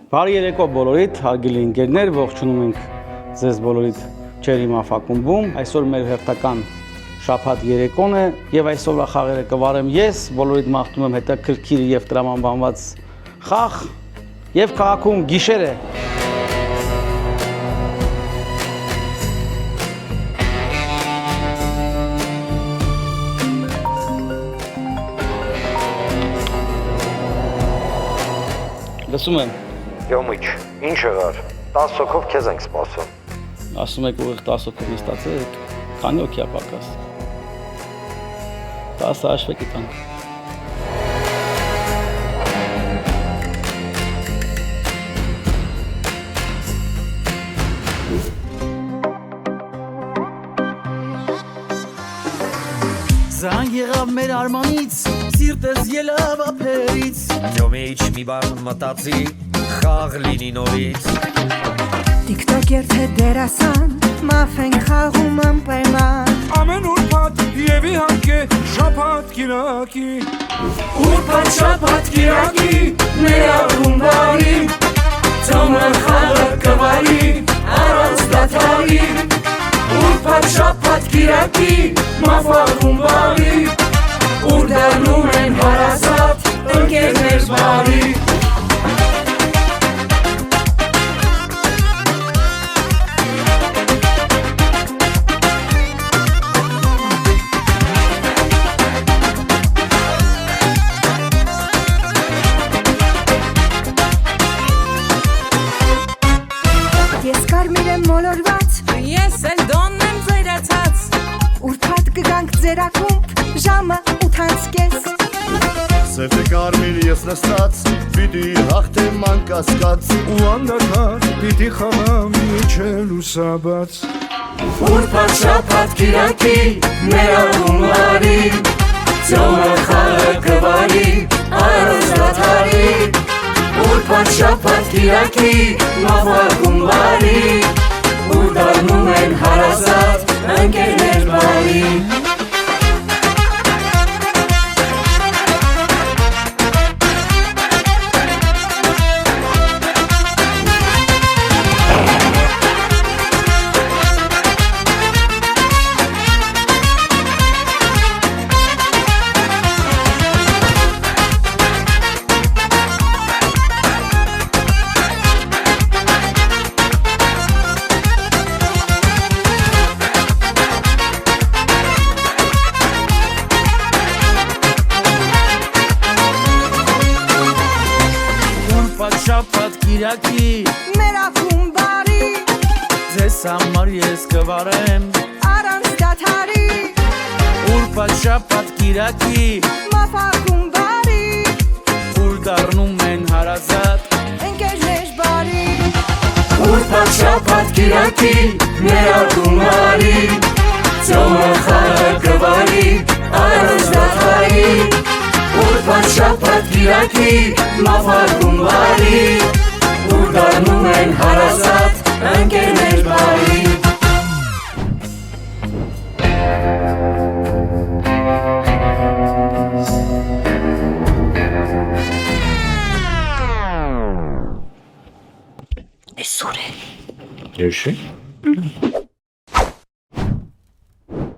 Բարի երեկո բոլորիդ, հարգելի ընկերներ, ողջունում ենք ձեզ բոլորիդ Cherry Mafakումբում։ Այսօր մեր հերթական շաբաթ երեկոն է եւ այսօրվա խաղերը կվարեմ ես, բոլորիդ մաղթում եմ հետաքրքիր եւ տրամաբանված խաղ եւ քաղաքում գիշեր է։ Լսում եմ։ Յոմիչ, ինչ եղար, 10 հոգով քեզ ենք սպասում։ Ասում եք ուղիղ 10 հոգով նստացեք, քանի հոգի է պակաս։ 10 հաշվեկի տանք։ Զան եղավ մեր արմանից, սիրտս ելավ ափերից։ Յոմիչ մի բան մտածի, խաղ լինի նորից։ Տիկտոկեր թե դերասան, մաֆ ենք խաղում անպայման։ Ամեն ուրբաթ եւ իհարկե շաբաթ կիրակի։ Ուրբաթ շաբաթ կիրակի, մեր աղումբարի, ծոմը խաղը կվարի, առանց դադարի։ Ուրբաթ շաբաթ կիրակի, մաֆ աղումբարի, ուր դառնում են հարազատ, ընկերներ բարի։ Ես կարմիր եմ մոլորված, Ես էլ դոնն եմ ձերացած, ուրբաթ կգանք ձեր ակումբ, ժամը 8:30։ Սև թե կարմիր ես նստած, պիտի հաղթեմ անկասկած։ Ու անդադար պիտի խաղամ իջել ու սաբաց։ Ուրբաթ շաբաթ կիրակի, մեր աղումբարի, ծոմը խաղը կվարի, առանց դադարի։ Ուրբաթ շաբաթ կիրակի, մաֆ աղումբարի, ուր դառնում են հարազատ, ընկերներ բարի։ Շաբաթ կիրակի, Մեր ակումբարի, ձեզ համար ես կվարեմ, առանց դադարի, ուրբաթ շաբաթ կիրակի, մաֆ ակումբարի, ուր դառնում են հարազատ, ընկերներ բարի։ ուրբաթ շաբաթ կիրակի, մեր ակումբարի, ծոմը խաղը կվարի, առանց դադարի։ Ուրբաթ շաբաթ կիրակի, մաֆ ակումբարի, ուր դառնում են հարազատ, ընկերներ բարի։ Եշի։